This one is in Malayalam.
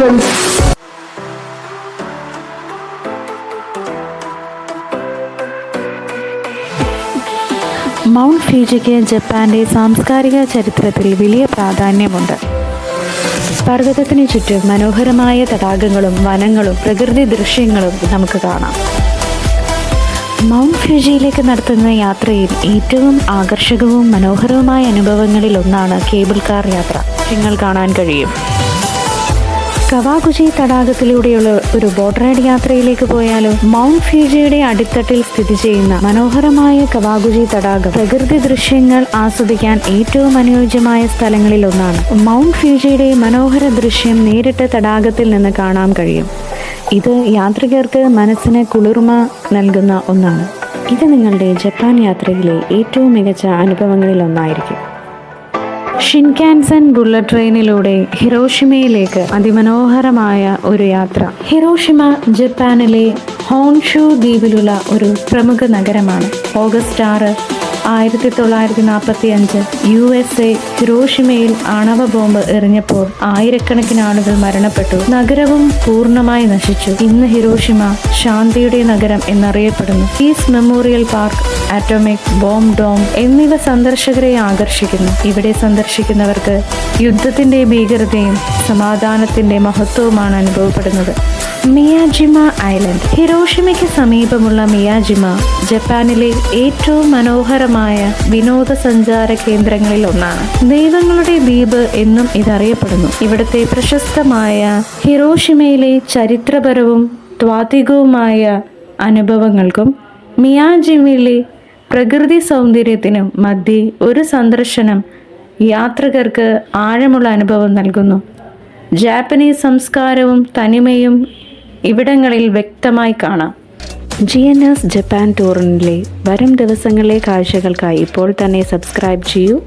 friends. മൗണ്ട് ഫ്യൂജിക്ക് ജപ്പാന്റെ സാംസ്കാരിക ചരിത്രത്തിൽ വലിയ പ്രാധാന്യമുണ്ട്. പർവ്വതത്തിനു ചുറ്റും മനോഹരമായ തടാകങ്ങളും വനങ്ങളും പ്രകൃതി ദൃശ്യങ്ങളും നമുക്ക് കാണാം. മൗണ്ട് ഫ്യൂജിയിലേക്ക് നടത്തുന്ന യാത്രയിൽ ഏറ്റവും ആകർഷകവും മനോഹരവുമായ അനുഭവങ്ങളിൽ ഒന്നാണ് കേബിൾ കാർ യാത്ര. നിങ്ങൾ കാണാൻ കഴിയും. കവാഗുചി തടാകത്തിലൂടെയുള്ള ഒരു ബോട്ട് റൈഡ് യാത്രയിലേക്ക് പോയാലോ? മൗണ്ട് ഫ്യൂജിയുടെ അടിത്തട്ടിൽ സ്ഥിതി ചെയ്യുന്ന മനോഹരമായ കവാഗുചി തടാകം പ്രകൃതി ദൃശ്യങ്ങൾ ആസ്വദിക്കാൻ ഏറ്റവും അനുയോജ്യമായ സ്ഥലങ്ങളിൽ ഒന്നാണ്. മൗണ്ട് ഫ്യൂജിയുടെ മനോഹര ദൃശ്യം നേരിട്ട് തടാകത്തിൽ നിന്ന് കാണാൻ കഴിയും. ഇത് യാത്രികർക്ക് മനസ്സിന് കുളിർമ നൽകുന്ന ഒന്നാണ്. ഇത് നിങ്ങളുടെ ജപ്പാൻ യാത്രയിലെ ഏറ്റവും മികച്ച അനുഭവങ്ങളിൽ ഒന്നായിരിക്കും. ഷിൻകാൻസൻ ബുള്ളറ്റ് ട്രെയിനിലൂടെ ഹിരോഷിമയിലേക്ക് അതിമനോഹരമായ ഒരു യാത്ര. ഹിരോഷിമ ജപ്പാനിലെ ഹോൺഷു ദ്വീപിലുള്ള ഒരു പ്രമുഖ നഗരമാണ്. ഓഗസ്റ്റ് 6, 1945 USA ഹിരോഷിമയിൽ ആണവ ബോംബ് എറിഞ്ഞപ്പോൾ ആയിരക്കണക്കിന് ആളുകൾ മരണപ്പെട്ടു. നഗരവും പൂർണ്ണമായി നശിച്ചു. ഇന്ന് ഹിരോഷിമ ശാന്തിയുടെ നഗരം എന്നറിയപ്പെടുന്നു. Peace memorial park, atomic bomb dome എന്നിവ സന്ദർശകരെ ആകർഷിക്കുന്നു. ഇവിടെ സന്ദർശിക്കുന്നവർക്ക് യുദ്ധത്തിന്റെ ഭീകരതയും സമാധാനത്തിന്റെ മഹത്വവുമാണ് അനുഭവപ്പെടുന്നത്. മിയാജിമ ഐലൻഡ്. ഹിരോഷിമയ്ക്ക് സമീപമുള്ള മിയാജിമ ജപ്പാനിലെ ഏറ്റവും മനോഹരമായ വിനോദസഞ്ചാര കേന്ദ്രങ്ങളിൽ ഒന്നാണ്. ദൈവങ്ങളുടെ ദ്വീപ് എന്നും ഇതറിയപ്പെടുന്നു. ഇവിടുത്തെ പ്രശസ്തമായ ഹിരോഷിമയിലെ ചരിത്രപരവും ത്വാത്വികവുമായ അനുഭവങ്ങൾക്കും മിയാജിമയിലെ പ്രകൃതി സൗന്ദര്യത്തിനും മധ്യേ ഒരു സന്ദർശനം യാത്രികർക്ക് ആഴമുള്ള അനുഭവം നൽകുന്നു. ജാപ്പനീസ് സംസ്കാരവും തനിമയും ഇവിടങ്ങളിൽ വ്യക്തമായി കാണാം. GNS ജപ്പാൻ ടൂറിനിലെ വരും ദിവസങ്ങളിലെ കാഴ്ചകൾക്കായി ഇപ്പോൾ തന്നെ സബ്സ്ക്രൈബ് ചെയ്യൂ.